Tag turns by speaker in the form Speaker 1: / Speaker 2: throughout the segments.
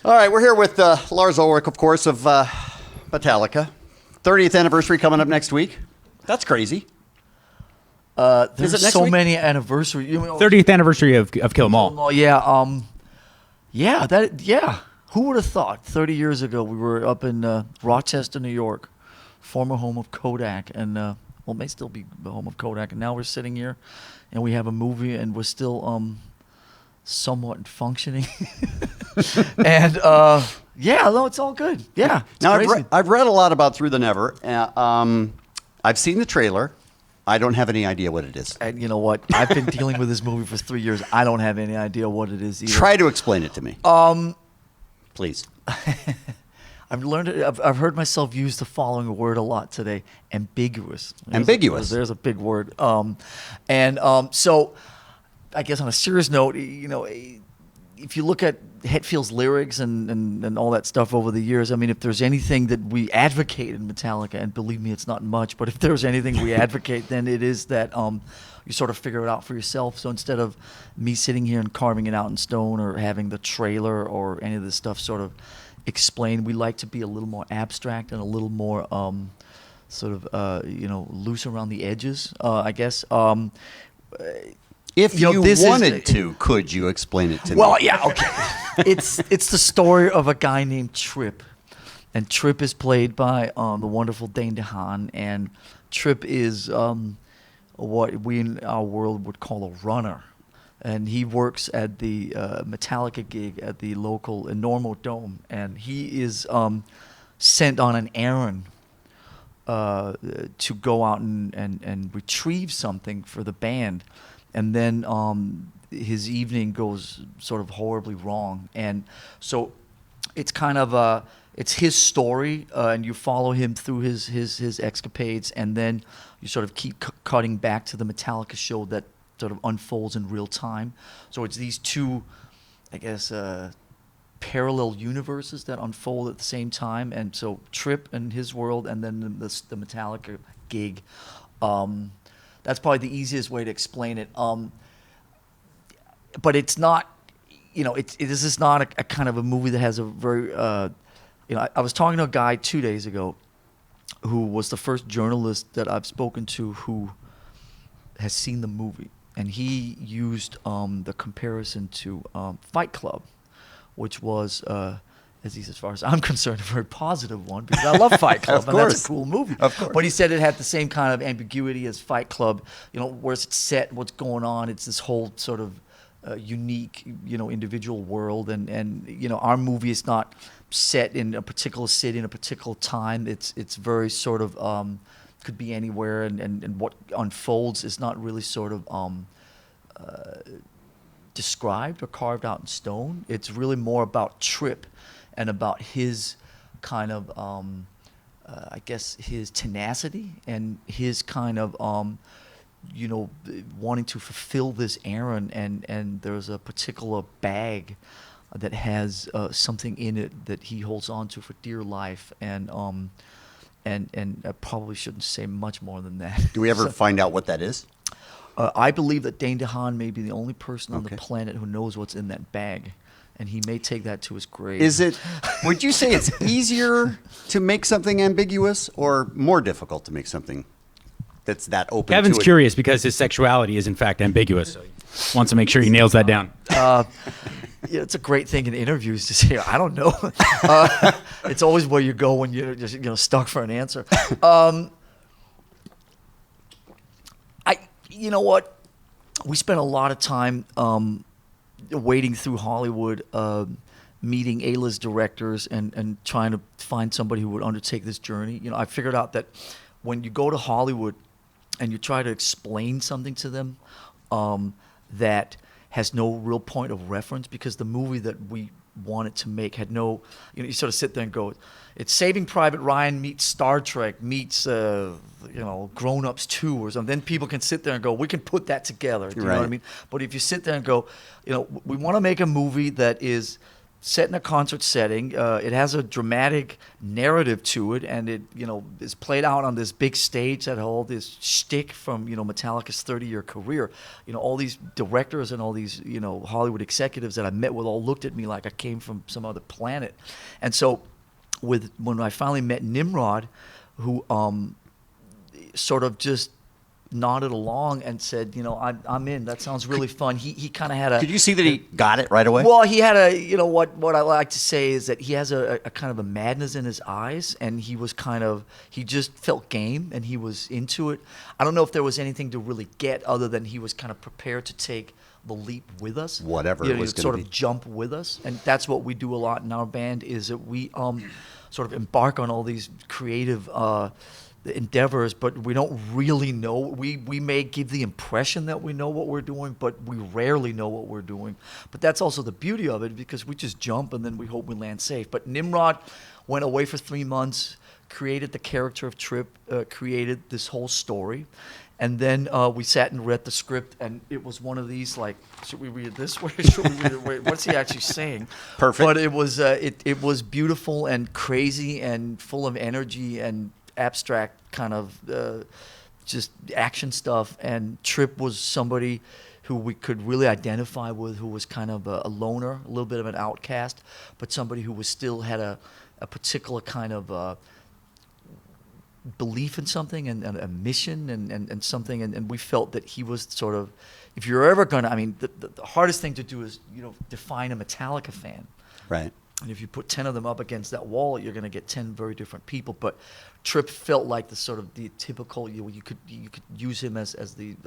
Speaker 1: All right, we're here with Lars Ulrich, of course, of Metallica. 30th anniversary coming up next week. That's crazy.
Speaker 2: There's so many anniversaries.
Speaker 3: 30th anniversary of Kill 'Em All.
Speaker 2: Oh, yeah. Yeah. Who would have thought? 30 years ago, we were up in Rochester, New York, former home of Kodak, and well, it may still be the home of Kodak. And now we're sitting here, and we have a movie, and we're still somewhat functioning. And yeah, no, it's all good. Yeah.
Speaker 1: Now I've read a lot about Through the Never. I've seen the trailer. I don't have any idea what it is.
Speaker 2: And you know what? I've been dealing with this movie for 3 years. I don't have any idea what it is either.
Speaker 1: Try to explain it to me. Please.
Speaker 2: I've learned it. I've heard myself use the following word a lot today: ambiguous.
Speaker 1: Ambiguous.
Speaker 2: There's a big word. So, I guess on a serious note, if you look at Hetfield's lyrics and all that stuff over the years, I mean, if there's anything that we advocate in Metallica, and believe me, it's not much, but if there's anything we advocate, then it is that you sort of figure it out for yourself. So instead of me sitting here and carving it out in stone or having the trailer or any of this stuff sort of explained, we like to be a little more abstract and a little more loose around the edges, I guess.
Speaker 1: If you wanted to, could you explain it to me?
Speaker 2: Well, yeah, okay. It's the story of a guy named Trip, and Trip is played by the wonderful Dane DeHaan, and Trip is what we in our world would call a runner, and he works at the Metallica gig at the local Enormo Dome, and he is sent on an errand to go out and retrieve something for the band. And then his evening goes sort of horribly wrong, and so it's kind of it's his story, and you follow him through his escapades, and then you sort of keep cutting back to the Metallica show that sort of unfolds in real time. So it's these two, I guess, parallel universes that unfold at the same time, and so Trip and his world, and then the Metallica gig. That's probably the easiest way to explain it. But it's not, this is not a kind of a movie that has a very, I was talking to a guy 2 days ago who was the first journalist that I've spoken to who has seen the movie. And he used the comparison to Fight Club, which was, as far as I'm concerned, a very positive one, because I love Fight Club, and that's a cool movie.
Speaker 1: Of course.
Speaker 2: But he said it had the same kind of ambiguity as Fight Club, where's it set, what's going on. It's this whole sort of unique, individual world, and our movie is not set in a particular city in a particular time. It's very sort of could be anywhere, and what unfolds is not really sort of described or carved out in stone. It's really more about Trip and about his kind of, I guess, his tenacity and his kind of, wanting to fulfill this errand. And there's a particular bag that has something in it that he holds on to for dear life. And I probably shouldn't say much more than that.
Speaker 1: Do we ever find out what that is?
Speaker 2: I believe that Dane DeHaan may be the only person on the planet who knows what's in that bag. And he may take that to his grave.
Speaker 1: Would you say it's easier to make something ambiguous or more difficult to make something that's that open
Speaker 3: Kevin's
Speaker 1: to it?
Speaker 3: curious because his sexuality is in fact ambiguous. So he wants to make sure he nails that down.
Speaker 2: It's a great thing in interviews to say, I don't know. It's always where you go when you're just stuck for an answer. You know what? We spent a lot of time wading through Hollywood, meeting A-list directors and trying to find somebody who would undertake this journey. I figured out that when you go to Hollywood and you try to explain something to them that has no real point of reference, because the movie that we wanted to make had no, you sort of sit there and go, it's Saving Private Ryan meets Star Trek meets, Grown Ups 2 or something. Then people can sit there and go, we can put that together. Do you know what I mean? But if you sit there and go, we want to make a movie that is set in a concert setting. It has a dramatic narrative to it, and it is played out on this big stage that had all this shtick from Metallica's 30-year career. All these directors and all these Hollywood executives that I met with all looked at me like I came from some other planet. And so when I finally met Nimrod, who sort of just nodded along and said, I'm in. That sounds really fun. He kind of had a.
Speaker 1: Could you see that he got it right away?
Speaker 2: Well, he had a. What I like to say is that he has a kind of a madness in his eyes, and he just felt game and he was into it. I don't know if there was anything to really get other than he was kind of prepared to take the leap with us.
Speaker 1: Whatever it was going to
Speaker 2: sort
Speaker 1: be.
Speaker 2: of jump with us, and that's what we do a lot in our band. Is that we sort of embark on all these creative endeavors, but we don't really know. We may give the impression that we know what we're doing, but we rarely know what we're doing. But that's also the beauty of it, because we just jump and then we hope we land safe. But Nimrod went away for 3 months, created the character of Trip, created this whole story, and then we sat and read the script, and it was one of these like, should we read it this way? Should we read it? Wait, what's he actually saying?
Speaker 1: Perfect.
Speaker 2: But it was beautiful and crazy and full of energy and abstract kind of just action stuff. And Trip was somebody who we could really identify with, who was kind of a loner, a little bit of an outcast, but somebody who was still had a particular kind of belief in something and a mission and something. And we felt that he was sort of, if you're ever going to, I mean, the hardest thing to do is, define a Metallica fan.
Speaker 1: Right.
Speaker 2: And if you put 10 of them up against that wall, you're going to get 10 very different people. But Trip felt like the typical, you could use him as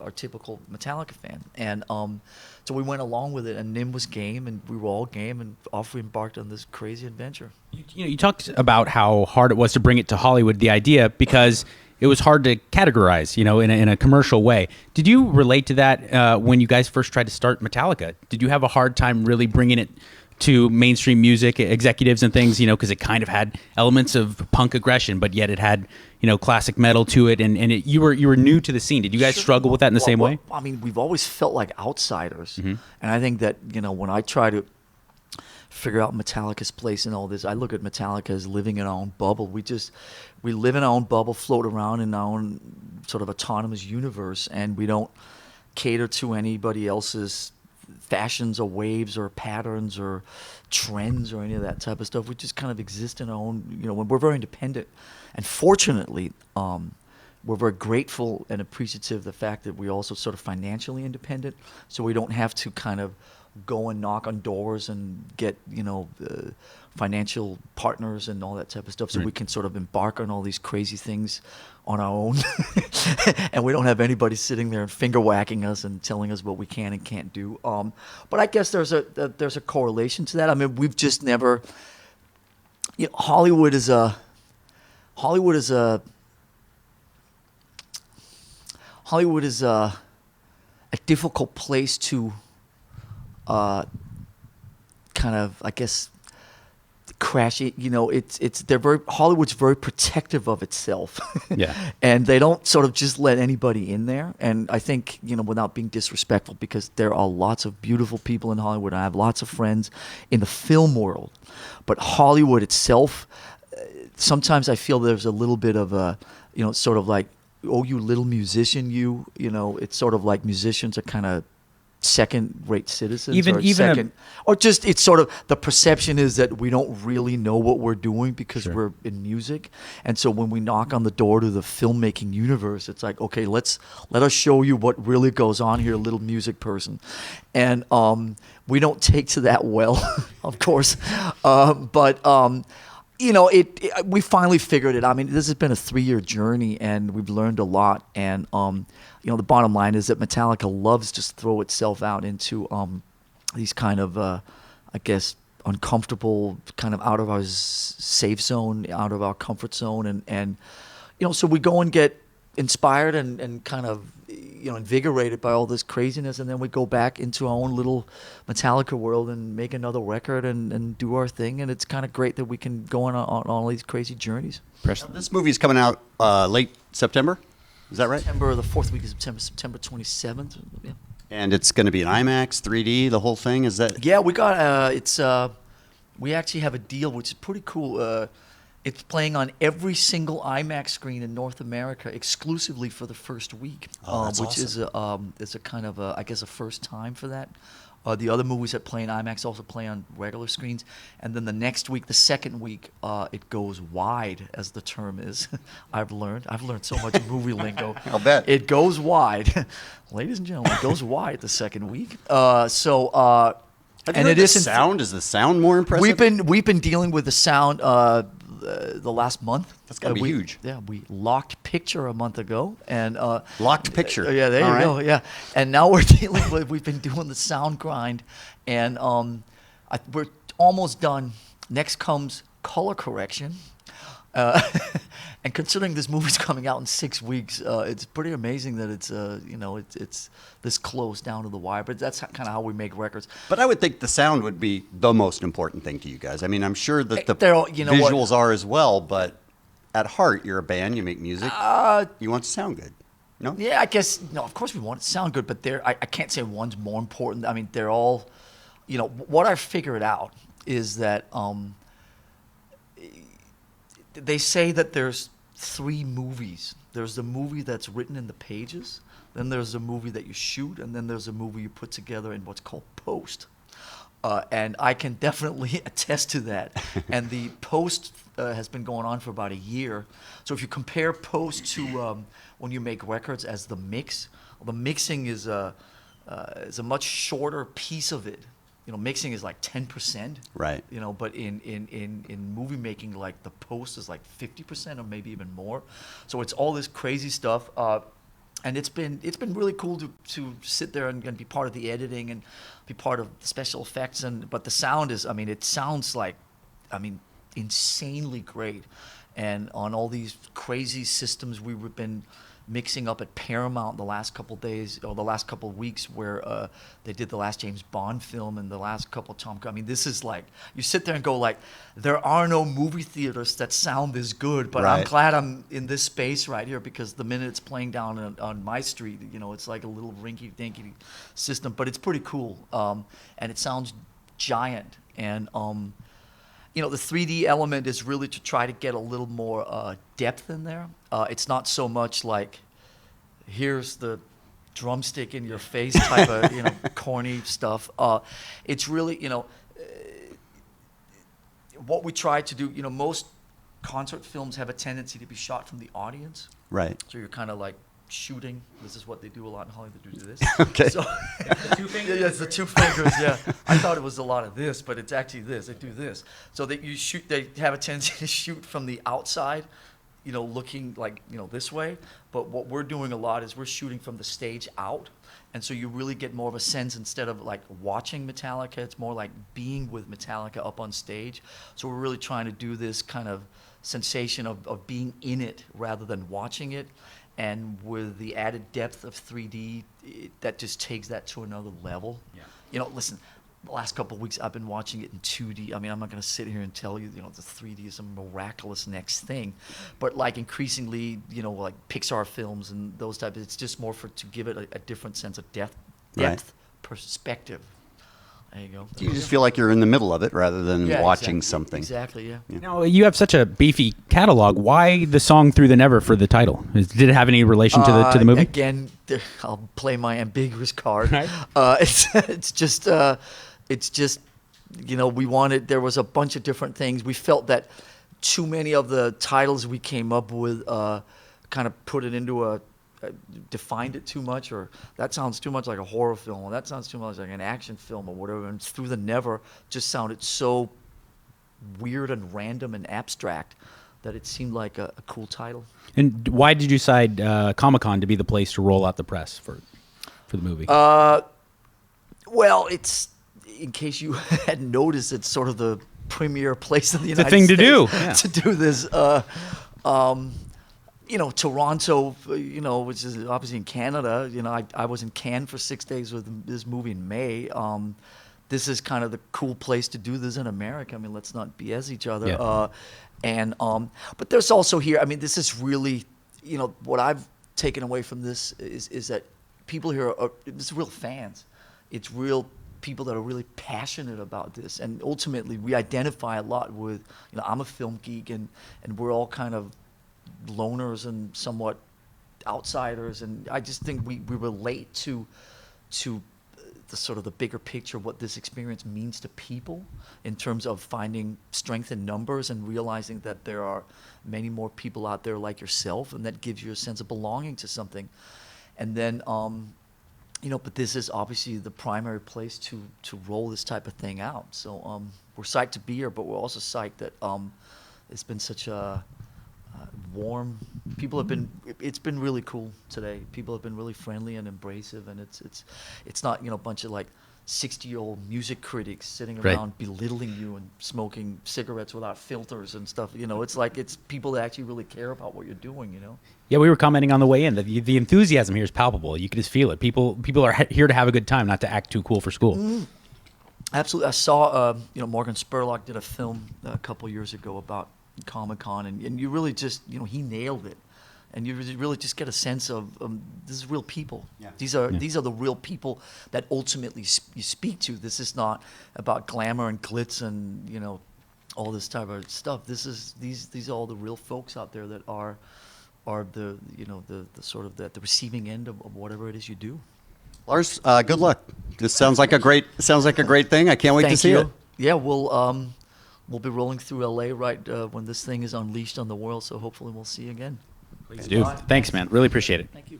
Speaker 2: our typical Metallica fan. And so we went along with it, and Nim was game, and we were all game, and off we embarked on this crazy adventure.
Speaker 3: You talked about how hard it was to bring it to Hollywood, the idea, because it was hard to categorize, in a commercial way. Did you relate to that when you guys first tried to start Metallica? Did you have a hard time really bringing it to mainstream music executives and things, because it kind of had elements of punk aggression, but yet it had, classic metal to it, and you were new to the scene. Did you guys struggle with that in the same way?
Speaker 2: I mean, we've always felt like outsiders, and I think that when I try to figure out Metallica's place in all this, I look at Metallica as living in our own bubble. We live in our own bubble, float around in our own sort of autonomous universe, and we don't cater to anybody else's fashions or waves or patterns or trends or any of that type of stuff. We just kind of exist in our own, when we're very independent. And fortunately, we're very grateful and appreciative of the fact that we're also sort of financially independent, so we don't have to kind of go and knock on doors and get, financial partners and all that type of stuff. So we can sort of embark on all these crazy things on our own. And we don't have anybody sitting there and finger whacking us and telling us what we can and can't do. But I guess there's a correlation to that. I mean, we've just never, Hollywood is a difficult place to kind of, I guess, crash it. Hollywood's very protective of itself.
Speaker 3: Yeah.
Speaker 2: And they don't sort of just let anybody in there. And I think, without being disrespectful, because there are lots of beautiful people in Hollywood. I have lots of friends in the film world. But Hollywood itself, sometimes I feel there's a little bit of a, sort of like, oh, you little musician, it's sort of like musicians are kind of second-rate citizens, it's sort of the perception is that we don't really know what we're doing because we're in music. And so when we knock on the door to the filmmaking universe, it's like, okay, let us show you what really goes on here, little music person. And we don't take to that well, of course, but we finally figured it. I mean, this has been a 3-year journey, and we've learned a lot. And the bottom line is that Metallica loves to throw itself out into these kind of, I guess, uncomfortable, kind of out of our safe zone, out of our comfort zone, and so we go and get inspired and kind of invigorated by all this craziness, and then we go back into our own little Metallica world and make another record and do our thing. And it's kind of great that we can go on all these crazy journeys.
Speaker 1: This movie's coming out late September. Is that right?
Speaker 2: The fourth week of September 27th. Yeah.
Speaker 1: And it's going to be an IMAX, 3D, the whole thing. Is that?
Speaker 2: Yeah, we got it's We actually have a deal, which is pretty cool. It's playing on every single IMAX screen in North America exclusively for the first week,
Speaker 1: Oh, that's
Speaker 2: which is a kind of I guess a first time for that. The other movies that play in IMAX also play on regular screens, and then the next week, the second week, it goes wide, as the term is. I've learned so much movie lingo.
Speaker 1: I'll bet.
Speaker 2: It goes wide, ladies and gentlemen. It goes wide the second week.
Speaker 1: Have you
Speaker 2: And
Speaker 1: heard
Speaker 2: it
Speaker 1: the
Speaker 2: isn't.
Speaker 1: sound? Is the sound more impressive?
Speaker 2: We've been dealing with the sound the last month.
Speaker 1: That's gotta be huge.
Speaker 2: Yeah, we locked picture a month ago, and
Speaker 1: Locked picture.
Speaker 2: yeah, there
Speaker 1: All
Speaker 2: you
Speaker 1: right.
Speaker 2: go. Yeah, and now we're dealing with. We've been doing the sound grind, and we're almost done. Next comes color correction. And considering this movie's coming out in 6 weeks, it's pretty amazing that it's this close down to the wire. But that's kind of how we make records.
Speaker 1: But I would think the sound would be the most important thing to you guys. I mean, I'm sure that the
Speaker 2: They're all- you know what?
Speaker 1: visuals are as well, but at heart, you're a band, you make music, you want it to sound good. No?
Speaker 2: Yeah, I guess no. Of course, we want it to sound good, but I can't say one's more important. I mean, they're all. What I figured out is that they say that there's 3 movies. There's the movie that's written in the pages, then there's a movie that you shoot, and then there's a movie you put together in what's called post. And I can definitely attest to that. And the post has been going on for about a year. So if you compare post to when you make records as the mix, well, the mixing is a much shorter piece of it. Mixing is like 10%.
Speaker 1: Right.
Speaker 2: But in movie making, like the post is like 50% or maybe even more. So it's all this crazy stuff. And it's been really cool to sit there and be part of the editing and be part of the special effects. But the sound is, it sounds like, insanely great. And on all these crazy systems we've been mixing up at Paramount the last couple days or the last couple of weeks, where they did the last James Bond film and the last couple of Tom Cruise. This is like, you sit there and go like, there are no movie theaters that sound this good, but I'm
Speaker 1: Right.
Speaker 2: glad I'm in this space right here, because the minute it's playing down on my street, it's like a little rinky-dinky system, but it's pretty cool, and it sounds giant. And the 3D element is really to try to get a little more depth in there. It's not so much like, here's the drumstick in your face type of corny stuff. It's really what we try to do. Most concert films have a tendency to be shot from the audience.
Speaker 1: Right.
Speaker 2: So you're kind of like shooting. This is what they do a lot in Hollywood. They do this.
Speaker 1: Okay.
Speaker 2: So,
Speaker 4: The 2 fingers.
Speaker 2: yeah, it's the 2 fingers. Yeah, I thought it was a lot of this, but it's actually this. They do this. So you shoot. They have a tendency to shoot from the outside, looking like this way. But what we're doing a lot is we're shooting from the stage out, and so you really get more of a sense, instead of like watching Metallica, it's more like being with Metallica up on stage. So we're really trying to do this kind of sensation of being in it rather than watching it. And with the added depth of 3D, that just takes that to another level.
Speaker 3: Yeah.
Speaker 2: Listen, the last couple of weeks I've been watching it in 2D. I'm not going to sit here and tell you, the 3D is a miraculous next thing. But like increasingly, like Pixar films and those types, it's just more to give it a different sense of depth,
Speaker 1: Right.
Speaker 2: perspective. There you go.
Speaker 1: You just feel like you're in the middle of it rather than
Speaker 2: Yeah,
Speaker 1: watching
Speaker 2: exactly,
Speaker 1: something.
Speaker 2: Exactly, yeah.
Speaker 3: Now, you have such a beefy catalog. Why the song "Through the Never" for the title? Did it have any relation to the movie?
Speaker 2: Again, I'll play my ambiguous card.
Speaker 3: Right.
Speaker 2: It's just we wanted. There was a bunch of different things. We felt that too many of the titles we came up with kind of put it into defined it too much, or that sounds too much like a horror film, or that sounds too much like an action film, or whatever. And Through the Never just sounded so weird and random and abstract that it seemed like a cool title.
Speaker 3: And why did you decide Comic-Con to be the place to roll out the press for the movie?
Speaker 2: Well, it's, in case you hadn't noticed, it's sort of the premier place in the
Speaker 3: It's a
Speaker 2: United
Speaker 3: thing to
Speaker 2: States
Speaker 3: do, yeah.
Speaker 2: to do this. Toronto, which is obviously in Canada. I was in Cannes for 6 days with this movie in May. This is kind of the cool place to do this in America. Let's not BS each other.
Speaker 3: Yeah.
Speaker 2: But there's also here. This is really, what I've taken away from this is that people here are real fans. It's real people that are really passionate about this, and ultimately we identify a lot with, I'm a film geek, and we're all kind of loners and somewhat outsiders, and I just think we relate to the sort of the bigger picture of what this experience means to people in terms of finding strength in numbers and realizing that there are many more people out there like yourself, and that gives you a sense of belonging to something. And then but this is obviously the primary place to roll this type of thing out. So we're psyched to be here, but we're also psyched that it's been such a warm. It's been really cool today. People have been really friendly and embracive, and it's not a bunch of like 60-year-old music critics sitting around belittling you and smoking cigarettes without filters and stuff. It's people that actually really care about what you're doing.
Speaker 3: Yeah, we were commenting on the way in that the enthusiasm here is palpable. You can just feel it. People are here to have a good time, not to act too cool for school.
Speaker 2: Absolutely. I saw Morgan Spurlock did a film a couple years ago about Comic-Con, and you really just he nailed it, and you really just get a sense of this is real people.
Speaker 1: Yeah.
Speaker 2: These are the real people that ultimately you speak to. This is not about glamour and glitz and all this type of stuff. These are all the real folks out there that are the the sort of the receiving end of whatever it is you do.
Speaker 1: Lars, good luck. This sounds like a great thing. I can't wait to see it.
Speaker 2: Yeah, we'll be rolling through LA right when this thing is unleashed on the world. So hopefully we'll see you again.
Speaker 3: Dude, thanks, man. Really appreciate it.
Speaker 2: Thank you.